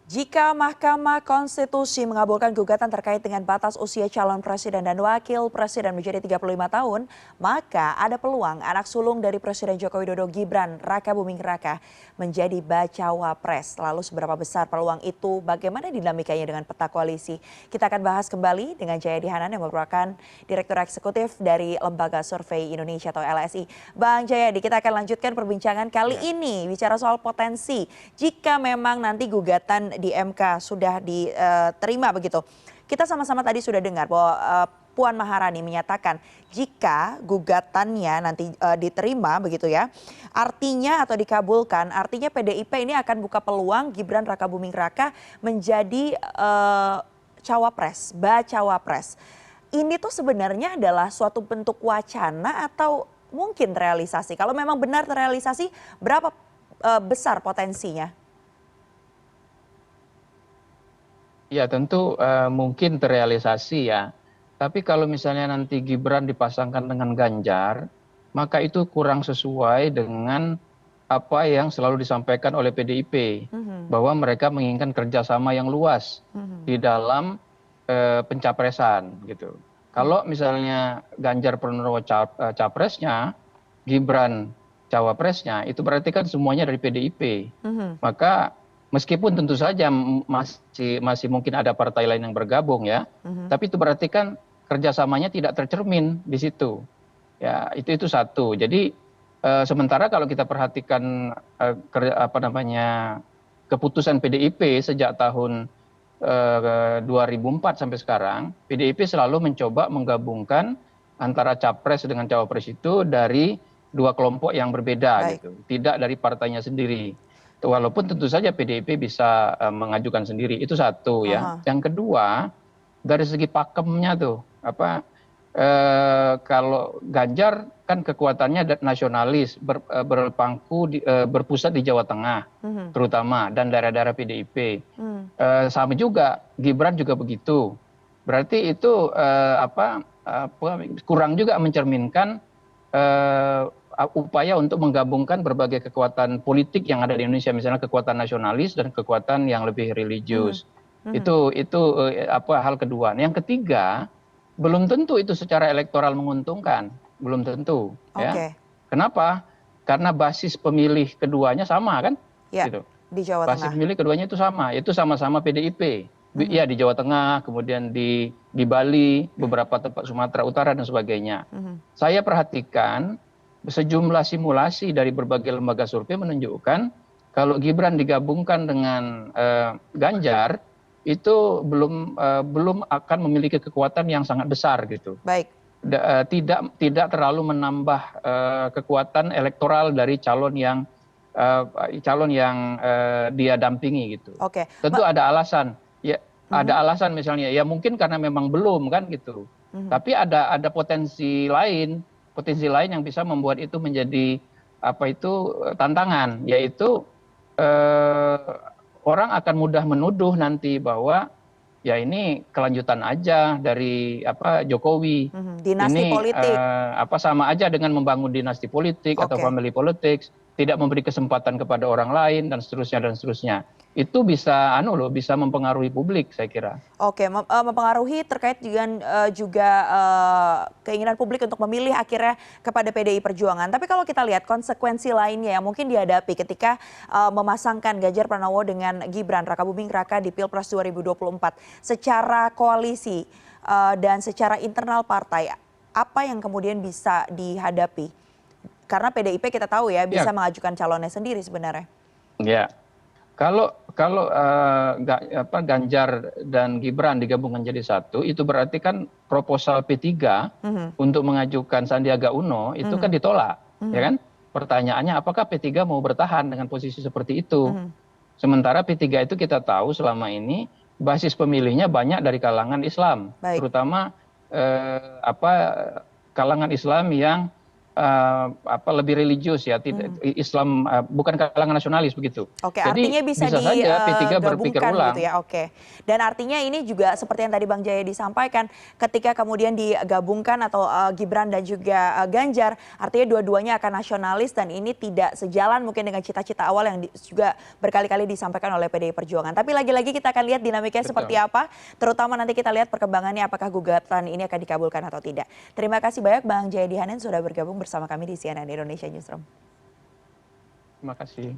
Jika Mahkamah Konstitusi mengabulkan gugatan terkait dengan batas usia calon presiden dan wakil presiden menjadi 35 tahun, maka ada peluang anak sulung dari Presiden Joko Widodo Gibran Raka Buming Raka menjadi bacawa pres. Lalu seberapa besar peluang itu, bagaimana dinamikanya dengan peta koalisi? Kita akan bahas kembali dengan Jayadi Hanan yang merupakan Direktur Eksekutif dari Lembaga Survei Indonesia atau LSI. Bang Jayadi, kita akan lanjutkan perbincangan kali ini bicara soal potensi jika memang nanti gugatan di MK sudah diterima begitu. Kita sama-sama tadi sudah dengar bahwa Puan Maharani menyatakan jika gugatannya nanti diterima begitu ya, artinya atau dikabulkan, artinya PDIP ini akan buka peluang Gibran Raka Buming Raka menjadi cawapres, bacawapres. Ini tuh sebenarnya adalah suatu bentuk wacana atau mungkin realisasi? Kalau memang benar terrealisasi, berapa besar potensinya? Ya tentu mungkin terrealisasi ya. Tapi kalau misalnya nanti Gibran dipasangkan dengan Ganjar, maka itu kurang sesuai dengan apa yang selalu disampaikan oleh PDIP. Bahwa mereka menginginkan kerjasama yang luas di dalam pencapresan gitu. Kalau misalnya Ganjar Pranowo capresnya, Gibran cawapresnya, itu berarti kan semuanya dari PDIP. Maka meskipun tentu saja masih mungkin ada partai lain yang bergabung ya, tapi itu berarti kan kerjasamanya tidak tercermin di situ. Ya itu satu. Jadi sementara kalau kita perhatikan keputusan PDIP sejak tahun 2004 sampai sekarang, PDIP selalu mencoba menggabungkan antara capres dengan cawapres itu dari dua kelompok yang berbeda gitu, tidak dari partainya sendiri. Walaupun tentu saja PDIP bisa mengajukan sendiri, itu satu ya. Yang kedua, dari segi pakemnya tuh, kalau Ganjar kan kekuatannya nasionalis, berpusat di Jawa Tengah, terutama dan daerah-daerah PDIP. Sama juga, Gibran juga begitu. Berarti itu kurang juga mencerminkan upaya untuk menggabungkan berbagai kekuatan politik yang ada di Indonesia, misalnya kekuatan nasionalis dan kekuatan yang lebih religius. Itu hal kedua. Yang ketiga, belum tentu itu secara elektoral menguntungkan, belum tentu. Ya. Kenapa? Karena basis pemilih keduanya sama kan? Ya, gitu. Di Jawa Basis Tengah. pemilih keduanya itu sama PDIP. Ya di Jawa Tengah, kemudian di Bali, beberapa tempat Sumatera Utara dan sebagainya. Saya perhatikan sejumlah simulasi dari berbagai lembaga survei menunjukkan kalau Gibran digabungkan dengan Ganjar itu belum akan memiliki kekuatan yang sangat besar gitu. Baik. Tidak terlalu menambah kekuatan elektoral dari calon yang dia dampingi gitu. Tentu ada alasan. Ya, ada alasan misalnya ya mungkin karena memang belum kan gitu. Tapi ada potensi lain yang bisa membuat itu menjadi tantangan, yaitu orang akan mudah menuduh nanti bahwa ya ini kelanjutan aja dari Jokowi. Dinasti politik. Sama aja dengan membangun dinasti politik atau family politics, tidak memberi kesempatan kepada orang lain dan seterusnya. Itu bisa bisa mempengaruhi publik, saya kira. Mempengaruhi terkait dengan juga keinginan publik untuk memilih akhirnya kepada PDI Perjuangan. Tapi kalau kita lihat konsekuensi lainnya yang mungkin dihadapi ketika memasangkan Ganjar Pranowo dengan Gibran Raka Buming Raka di Pilpres 2024 secara koalisi dan secara internal partai, apa yang kemudian bisa dihadapi? Karena PDIP kita tahu ya bisa mengajukan calonnya sendiri sebenarnya. Ya. Kalau Ganjar dan Gibran digabungkan jadi satu, itu berarti kan proposal P3 untuk mengajukan Sandiaga Uno itu kan ditolak, ya kan? Pertanyaannya apakah P3 mau bertahan dengan posisi seperti itu? Sementara P3 itu kita tahu selama ini basis pemilihnya banyak dari kalangan Islam, terutama kalangan Islam yang lebih religius ya, Islam bukan kalangan nasionalis begitu. Oke, Jadi artinya bisa saja P3 berpikir digabungkan ulang. gitu ya. Oke. Dan artinya ini juga seperti yang tadi Bang Jaya disampaikan, ketika kemudian digabungkan atau Gibran dan juga Ganjar, artinya dua-duanya akan nasionalis dan ini tidak sejalan mungkin dengan cita-cita awal yang juga berkali-kali disampaikan oleh PDI Perjuangan. Tapi lagi-lagi kita akan lihat dinamikanya seperti apa, terutama nanti kita lihat perkembangannya apakah gugatan ini akan dikabulkan atau tidak. Terima kasih banyak Bang Jayadi Hanan sudah bergabung bersama kami di CNN Indonesia Newsroom. Terima kasih.